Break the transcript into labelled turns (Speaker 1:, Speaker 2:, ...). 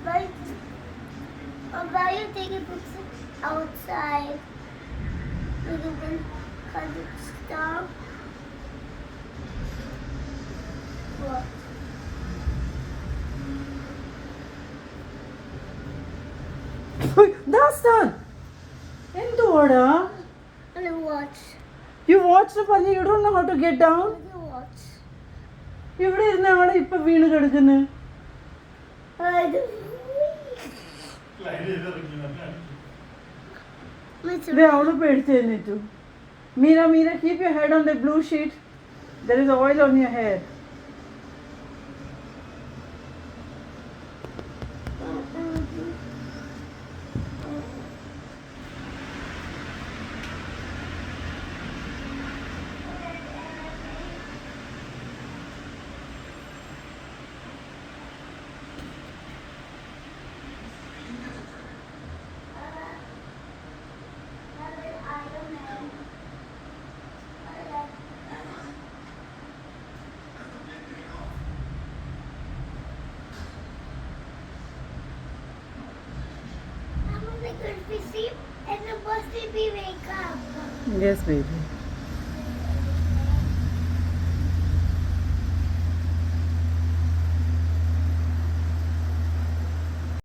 Speaker 1: Why, why you taking pictures outside? Because then cause it's dark. What?
Speaker 2: Dastan! എന്തുവാടാ?
Speaker 1: And then watch.
Speaker 2: You watch the പല്ലി, you don't know how to get down?
Speaker 1: And then watch.
Speaker 2: ഇവിടെ ഇരുന്നാണ് ഇപ്പൊ വീണ് കിടക്കുന്നത്.
Speaker 1: I don't
Speaker 2: ദേ അവള് പേടിച്ച് എഴുന്നേറ്റു. Meera, Meera, keep your head on the blue sheet. There is oil on your hair.
Speaker 1: I'm gonna go to sleep and the bus will be wake up.
Speaker 2: Yes, baby.